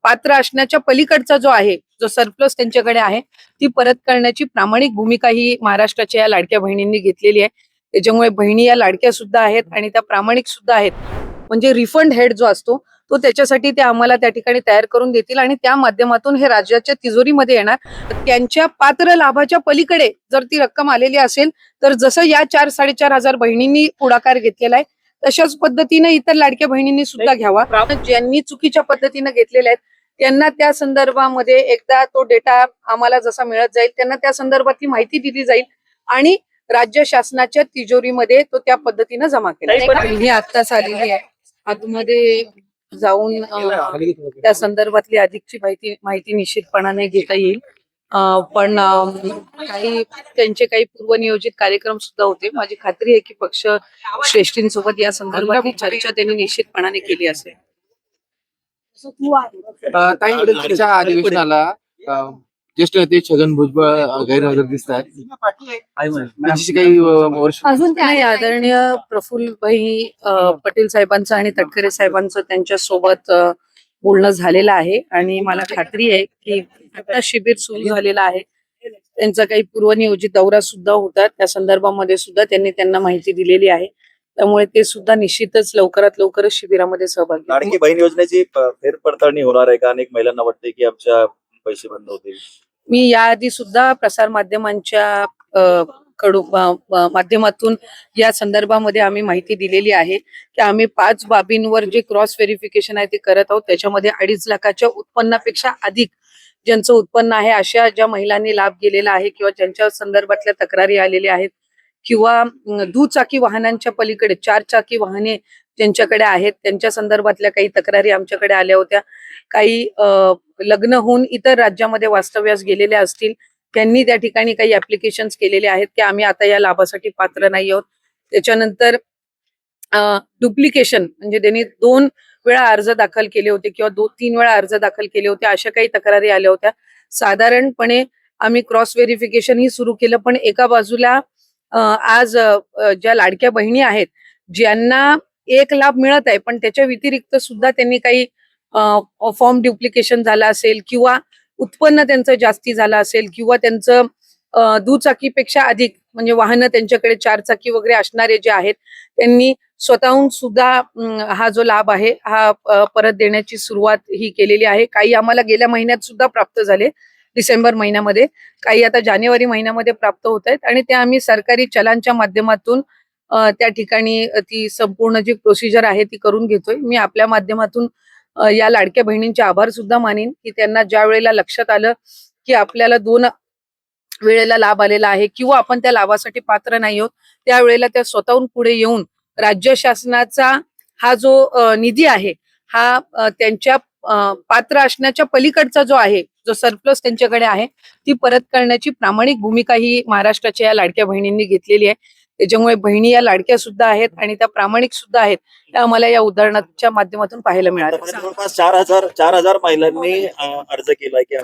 पात्र असण्याच्या पलीकडचा जो आहे, जो सरप्लस त्यांच्याकडे आहे, ती परत करण्याची प्रामाणिक भूमिका ही महाराष्ट्राच्या या लाडक्या बहिणींनी घेतलेली आहे. त्याच्यामुळे बहिणी या लाडक्या सुद्धा आहेत आणि त्या प्रामाणिक सुद्धा आहेत. म्हणजे रिफंड हेड जो असतो तो त्याच्यासाठी ते आम्हाला त्या ठिकाणी तयार करून देतील आणि त्या माध्यमातून हे राज्याच्या तिजोरीमध्ये येणार. त्यांच्या पात्र लाभाच्या पलीकडे जर ती रक्कम आलेली असेल तर जसं या 4-4.5 बहिणींनी पुढाकार घेतलेला आहे तशाच पद्धतीने इतर लाडक्या बहिणींनी सुद्धा घ्यावा. ज्यांनी चुकीच्या पद्धतीने घेतलेल्या आहेत त्यांना त्या संदर्भामध्ये एकदा तो डेटा आम्हाला जसा मिळत जाईल त्यांना त्या संदर्भातली माहिती दिली जाईल आणि राज्य शासनाच्या तिजोरीमध्ये तो त्या पद्धतीने जमा केला. ही आत्ताच आलेली आहे. आतमध्ये जाऊन त्या संदर्भातली अधिकची माहिती निश्चितपणाने घेता येईल. पण काही त्यांचे काही पूर्वनियोजित कार्यक्रम सुद्धा होते. माझी खात्री आहे की पक्ष श्रेष्ठींसोबत या संदर्भातली चर्चा त्यांनी निश्चितपणाने केली असेल. काही अधिवेशनाला ज्येष्ठ नेते छगन भुजबळ गैरहजर दिसत आहेत. अजून नाही. आदरणीय प्रफुल्लभाई पटेल साहेबांचं आणि तटकरे साहेबांचं त्यांच्या सोबत बोलणं झालेलं आहे आणि मला खात्री आहे की आता शिबिर सुरू झालेलं आहे. त्यांचा काही पूर्वनियोजित दौरा सुद्धा होता. त्या संदर्भामध्ये सुद्धा त्यांनी त्यांना माहिती दिलेली आहे. त्यामुळे ते सुद्धा निश्चितच लवकरात लवकरच शिबिरामध्ये सहभागी. लाडकी बहीण योजनेची फेरपडताळणी होणार आहे का? अनेक महिलांना वाटते की आमच्या पैसे बंद होतील. मी याआधी सुद्धा प्रसार माध्यमांच्या माध्यमातून या संदर्भामध्ये आम्ही माहिती दिलेली आहे की आम्ही 5 बाबींवर जे क्रॉस व्हेरिफिकेशन आहे ते करत आहोत. त्याच्यामध्ये 2.5 लाखाच्या उत्पन्नापेक्षा अधिक ज्यांचं उत्पन्न आहे अशा ज्या महिलांनी लाभ गेलेला आहे किंवा ज्यांच्या संदर्भातल्या तक्रारी आलेल्या आहेत किंवा दुचाकी वाहनांच्या पलीकडे 4 चाकी वाहने ज्यांच्याकडे आहेत त्यांच्या संदर्भातल्या काही तक्रारी आमच्याकडे आल्या होत्या. काही लग्न होऊन इतर राज्यामध्ये वास्तव्यास गेलेल्या असतील त्यांनी त्या ठिकाणी काही ऍप्लिकेशन्स केलेले आहेत की आम्ही आता या लाभासाठी पात्र नाही आहोत. त्याच्यानंतर डुप्लिकेशन म्हणजे त्यांनी 2 वेळा अर्ज दाखल केले होते किंवा 2-3 वेळा अर्ज दाखल केले होते अशा काही तक्रारी आल्या होत्या. साधारणपणे आम्ही क्रॉस व्हेरिफिकेशन ही सुरू केलं. पण एका बाजूला आज ज्या लाडक्या बहिणी आहेत ज्यांना एक लाभ मिळत आहे पण त्याच्या व्यतिरिक्त सुद्धा त्यांनी काही फॉर्म डुप्लिकेशन झाला असेल किंवा उत्पन्न त्यांचं जास्ती झालं असेल किंवा त्यांचं दुचाकीपेक्षा अधिक म्हणजे वाहनं त्यांच्याकडे 4 चाकी वगैरे असणारे जे आहेत त्यांनी स्वतःहून सुद्धा हा जो लाभ आहे हा परत देण्याची सुरुवात ही केलेली आहे. काही आम्हाला गेल्या महिन्यात सुद्धा प्राप्त झाले, डिसेंबर महिन्यामध्ये. काही आता जानेवारी महिन्यामध्ये प्राप्त होत आहेत आणि ते आम्ही सरकारी चलांच्या माध्यमातून त्या ठिकाणी ती संपूर्ण जी प्रोसिजर आहे ती करून घेतोय. मी आपल्या माध्यमातून या लाडक्या बहिणींचे आभार सुद्धा मानेन की त्यांना ज्या वेळेला लक्षात आलं की आपल्याला 2 वेळेला लाभ आलेला आहे किंवा आपण त्या लाभासाठी पात्र नाही आहोत त्यावेळेला त्या स्वतःहून पुढे येऊन राज्य शासनाचा हा जो निधी आहे हा त्यांच्या पात्र असण्याच्या पलीकडचा जो आहे, जो सरप्लस त्यांच्याकडे आहे, ती परत करण्याची प्रामाणिक भूमिका ही महाराष्ट्राच्या या लाडक्या बहिणींनी घेतलेली आहे. त्याच्यामुळे बहिणी या लाडक्या सुद्धा आहेत आणि त्या प्रामाणिक सुद्धा आहेत. त्या आम्हाला या उदाहरणाच्या माध्यमातून पाहायला मिळालं. जवळपास 4,000 महिलांनी अर्ज केलाय की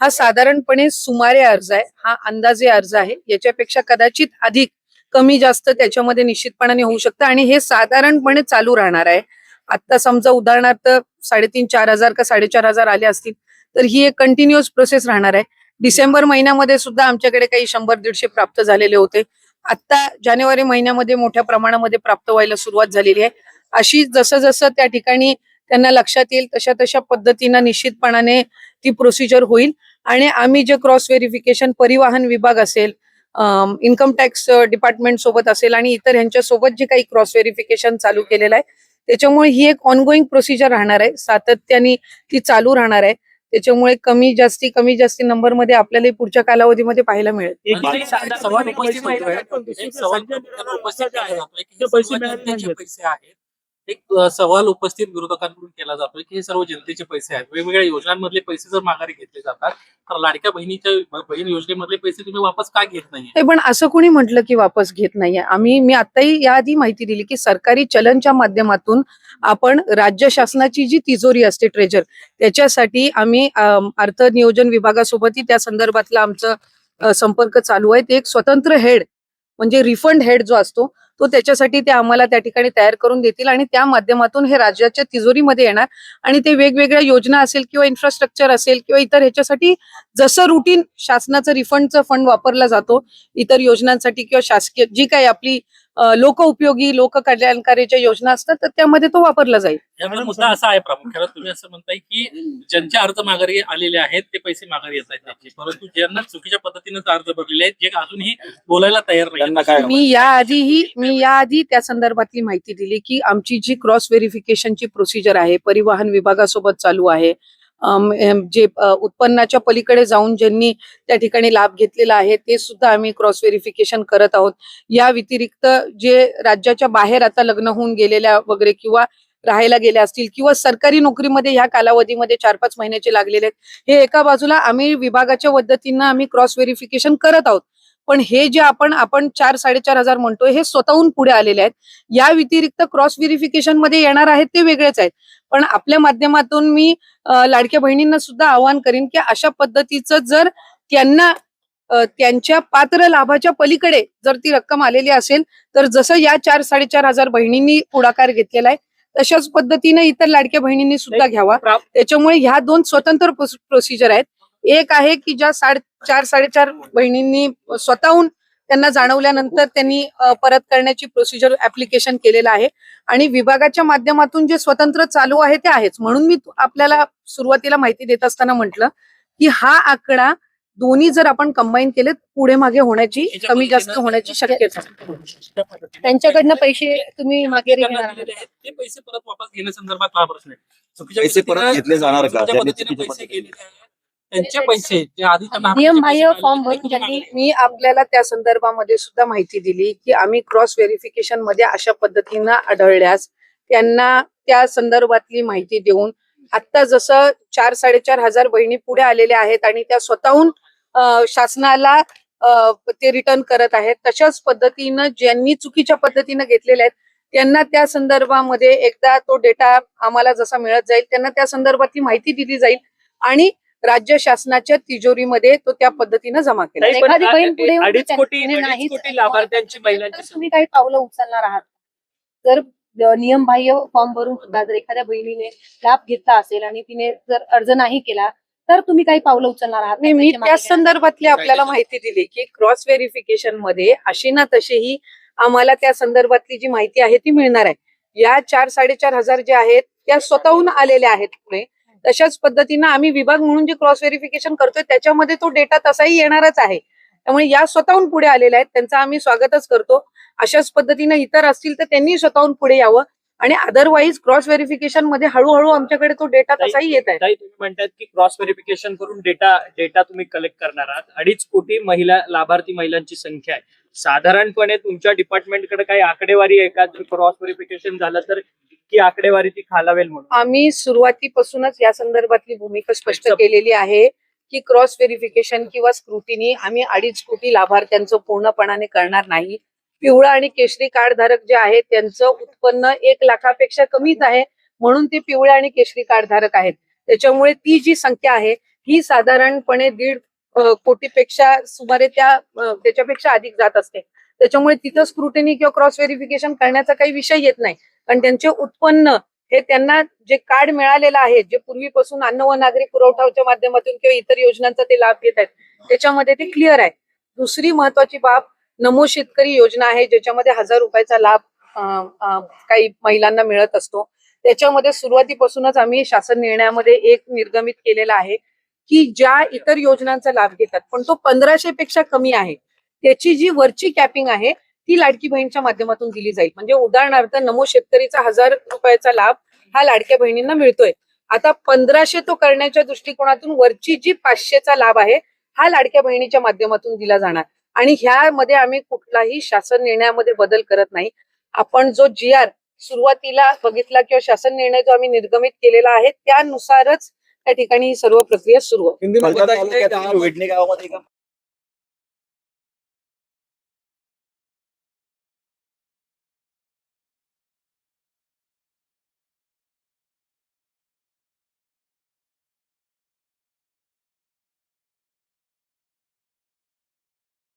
हा साधारणपणे सुमारे अर्ज आहे. हा अंदाजे अर्ज आहे. याच्यापेक्षा कदाचित अधिक कमी जास्त त्याच्यामध्ये निश्चितपणाने होऊ शकतं आणि हे साधारणपणे चालू राहणार आहे. आता समजा उदाहरणार्थ 3,500-4,000 का 4,500 आले असतील तर ही एक कंटिन्युअस प्रोसेस राहणार आहे. डिसेंबर महिन्यामध्ये सुद्धा आमच्याकडे काही 100-150 प्राप्त झालेले होते. आता जानेवारी महिन्यामध्ये मोठ्या प्रमाणामध्ये प्राप्त व्हायला सुरुवात झालेली आहे. अशी जसं जसं त्या ठिकाणी त्यांना लक्षात येईल तशा तशा पद्धतीनं निश्चितपणाने ती प्रोसिजर होईल आणि आम्ही जे क्रॉस व्हेरिफिकेशन परिवहन विभाग असेल, इन्कम टॅक्स डिपार्टमेंट सोबत असेल आणि इतर यांच्या सोबत जे काही क्रॉस व्हेरिफिकेशन चालू केलेलं आहे त्याच्यामुळे ही एक ऑनगोईंग प्रोसिजर राहणार आहे. सातत्याने ती चालू राहणार आहे. त्याच्यामुळे कमी जास्ती नंबर मध्ये आपल्याला पुढच्या कालावधीमध्ये पाहायला मिळेल. एक सवाल उपस्थित विरोधकांकडून केला जातोय की हे सर्व जनतेचे पैसे आहेत. वेगवेगळ्या योजनांमधले पैसे जर माघारी घेतले जातात तर लाडक्या बहीण योजनेमधले पैसे तुम्ही वापस का घेत नाही? पण असं कोणी म्हटलं की वापस घेत नाहीये. मी आताही याआधी माहिती दिली की सरकारी चलनच्या माध्यमातून आपण राज्य शासनाची जी तिजोरी असते ट्रेजर त्याच्यासाठी आम्ही अर्थ नियोजन विभागासोबतही त्या संदर्भातला आमचं संपर्क चालू आहे. ते एक स्वतंत्र हेड म्हणजे रिफंड हेड जो असतो तो त्याच्यासाठी ते आम्हाला त्या ठिकाणी तयार करून देतील आणि त्या माध्यमातून हे राज्याच्या तिजोरीमध्ये येणार आणि ते वेगवेगळ्या योजना असेल किंवा इन्फ्रास्ट्रक्चर असेल किंवा इतर ह्याच्यासाठी जसं रुटीन शासनाचं रिफंडचं फंड वापरला जातो इतर योजनांसाठी किंवा शासकीय जी काही आपली लोकउपयोगी लोककल्याणकारीच्या योजना असतात तर त्यामध्ये तो वापरला जाईल. यामध्ये मुद्दा असा आहे प्रामुख्याने तुम्ही असं म्हणताय की ज्यांचे अर्ज माघारी आलेले आहेत ते पैसे माघारी येत आहेत त्याचे, परंतु ज्यांना चुकीच्या पद्धतीने अर्ज भरलेले आहेत जे अजूनही बोलायला तयार त्यांना नाही. काय मी याआधी त्या संदर्भातली माहिती दिली की आमची जी क्रॉस व्हेरिफिकेशनची प्रोसिजर आहे परिवहन विभागासोबत चालू आहे. जे उत्पन्नाच्या पलीकडे जाऊन ज्यांनी त्या ठिकाणी लाभ घेतलेला आहे ते सुद्धा आम्ही क्रॉस व्हेरिफिकेशन करत आहोत. या व्यतिरिक्त जे राज्याच्या बाहेर आता लग्न होऊन गेलेल्या वगैरे किंवा राहायला गेल्या असतील किंवा सरकारी नोकरीमध्ये ह्या कालावधीमध्ये 4-5 महिन्याचे लागलेले आहेत हे एका बाजूला आम्ही विभागाच्या पद्धतीनं आम्ही क्रॉस व्हेरिफिकेशन करत आहोत. पण हे जे आपण 4-4.5 हजार म्हणतोय हे स्वतःहून पुढे आलेले आहेत. या व्यतिरिक्त क्रॉस व्हेरिफिकेशन मध्ये येणार आहेत ते वेगळेच आहेत. पण आपल्या माध्यमातून मी लाडक्या बहिणींना सुद्धा आवाहन करीन की अशा पद्धतीचं जर त्यांना त्यांच्या पात्र लाभाच्या पलीकडे जर ती रक्कम आलेली असेल तर जसं या 4-4.5 हजार बहिणींनी पुढाकार घेतलेला आहे तशाच पद्धतीने इतर लाडक्या बहिणींनी सुद्धा घ्यावा. त्याच्यामुळे ह्या 2 स्वतंत्र प्रोसिजर आहेत. एक आहे की ज्या 4-4.5 बहिणींनी स्वतःहून त्यांना जाणवल्यानंतर त्यांनी परत करण्याची प्रोसिजर ऍप्लिकेशन केलेलं आहे आणि विभागाच्या माध्यमातून जे स्वतंत्र चालू आहे ते आहेच. म्हणून मी आपल्याला सुरुवातीला माहिती देत असताना म्हटलं की हा आकडा दोन्ही जर आपण कंबाईन केले पुढे मागे होण्याची कमी जास्त होण्याची शक्यता आहे. त्यांच्याकडनं पैसे तुम्ही मागे घेणार आहात. ते पैसे परत वापस घेण्यासंदर्भात हा प्रश्न आहे. चुकीच्या पैसे परत पद्धतीने- घेतले जाणार का? चुकीच्या ज्यांनी पद्धतीने चुकीच्या पैसे गेलेले आहेत, त्यांचे पैसे जे आधी त्यांना नियमबाह्य पैसे फॉर्म मिळालेले भरून आहेत, त्यांनी मी आपल्याला त्या संदर्भामध्ये सुद्धा माहिती दिली की आम्ही क्रॉस व्हेरिफिकेशन मध्ये अशा पद्धतीनं आढळल्यास त्यांना त्या संदर्भातली माहिती देऊन आता जसं 4-4.5 हजार बहिणी पुढे आलेल्या आहेत आणि त्या स्वतःहून शासनाला ते रिटर्न करत आहेत तशाच पद्धतीनं ज्यांनी चुकीच्या पद्धतीनं घेतलेल्या आहेत त्यांना त्या संदर्भामध्ये एकदा तो डेटा आम्हाला जसा मिळत जाईल त्यांना त्या संदर्भातली माहिती दिली जाईल आणि राज्य शासनाच्या तिजोरीमध्ये तो त्या पद्धतीनं जमा केला नाही, पण एखादी बहीण पुढे येऊन 2.5 कोटी त्याने नाहीच 2.5 कोटी लाभार्थ्यांची महिलांची तर तुम्ही काही पावलं उचलणार आहात. जर नियमबाह्य फॉर्म भरून सुद्धा जर एखाद्या बहिणीने लाभ घेतला असेल आणि तिने जर अर्ज नाही केला तर तुम्ही काही पावलं उचलणार आहात. नाही, मी त्या संदर्भातली आपल्याला माहिती दिली की क्रॉस व्हेरिफिकेशन मध्ये अशी ना तशीही आम्हाला त्या संदर्भातली जी माहिती आहे ती मिळणार आहे. या 4-4.5 हजार जे आहेत त्या स्वतःहून आलेल्या आहेत पुढे. तशाच पद्धतीनं आम्ही विभाग म्हणून जे क्रॉस व्हेरिफिकेशन करतोय त्याच्यामध्ये तो डेटा तसाही येणारच आहे. त्यामुळे या स्वतःहून पुढे आलेल्या आहेत त्यांचं आम्ही स्वागतच करतो. अशाच पद्धतीनं इतर असतील तर त्यांनी स्वतःहून पुढे यावं आणि अदरवाईज क्रॉस व्हेरिफिकेशन मध्ये हळूहळू आमच्याकडे तो डेटा तसाही येत आहे. ताई, तुम्ही म्हणतात की क्रॉस व्हेरिफिकेशन करून डेटा तुम्ही कलेक्ट करणार आहात. 2.5 कोटी लाभार्थी महिलांची संख्या आहे. साधारणपणे तुमच्या डिपार्टमेंटकडे काही आकडेवारी आहे का? क्रॉस व्हेरिफिकेशन झालं तर इतकी आकडेवारी ती खालावेल म्हणून? आम्ही सुरुवातीपासूनच या संदर्भातली भूमिका स्पष्ट केलेली आहे की क्रॉस व्हेरिफिकेशन किंवा स्क्रुटिनी आम्ही 2.5 कोटी लाभार्थ्यांचं पूर्णपणाने करणार नाही. पिवळा आणि केशरी कार्ड धारक जे आहेत त्यांचं उत्पन्न 1 लाखापेक्षा कमीच आहे म्हणून ते पिवळे आणि केशरी कार्ड धारक आहेत. त्याच्यामुळे ती जी संख्या आहे ही साधारणपणे 1.5 कोटीपेक्षा सुमारे त्याच्यापेक्षा अधिक जात असते. त्याच्यामुळे तिथं स्क्रुटिनी किंवा क्रॉस व्हेरिफिकेशन करण्याचा काही विषय येत नाही. कारण त्यांचे उत्पन्न हे त्यांना जे कार्ड मिळालेलं आहे जे पूर्वीपासून अन्न व नागरी पुरवठाच्या माध्यमातून किंवा इतर योजनांचा ते लाभ घेत आहेत त्याच्यामध्ये ते क्लिअर आहे. दुसरी महत्वाची बाब नमो शेतकरी योजना आहे ज्याच्यामध्ये 1000 रुपयाचा लाभ काही महिलांना मिळत असतो. त्याच्यामध्ये सुरुवातीपासूनच आम्ही शासन निर्णयामध्ये एक निर्गमित केलेला आहे की ज्या इतर योजनांचा लाभ घेतात पण तो 1500 पेक्षा कमी आहे त्याची जी वरची कॅपिंग आहे ती लाडकी बहीणच्या माध्यमातून दिली जाईल. म्हणजे उदाहरणार्थ नमो शेतकरीचा 1000 रुपयाचा लाभ हा लाडक्या बहिणींना मिळतोय. आता 1500 तो करण्याच्या दृष्टिकोनातून वरची जी 500चा लाभ आहे हा लाडक्या बहिणीच्या माध्यमातून दिला जाणार आणि ह्यामध्ये आम्ही कुठलाही शासन निर्णयामध्ये बदल करत नाही. आपण जो GR सुरुवातीला बघितला किंवा शासन निर्णय जो आम्ही निर्गमित केलेला आहे त्यानुसारच त्या ठिकाणी ही सर्व प्रक्रिया सुरू आहे. फलटण तालुक्यातील वेडणे गावामध्ये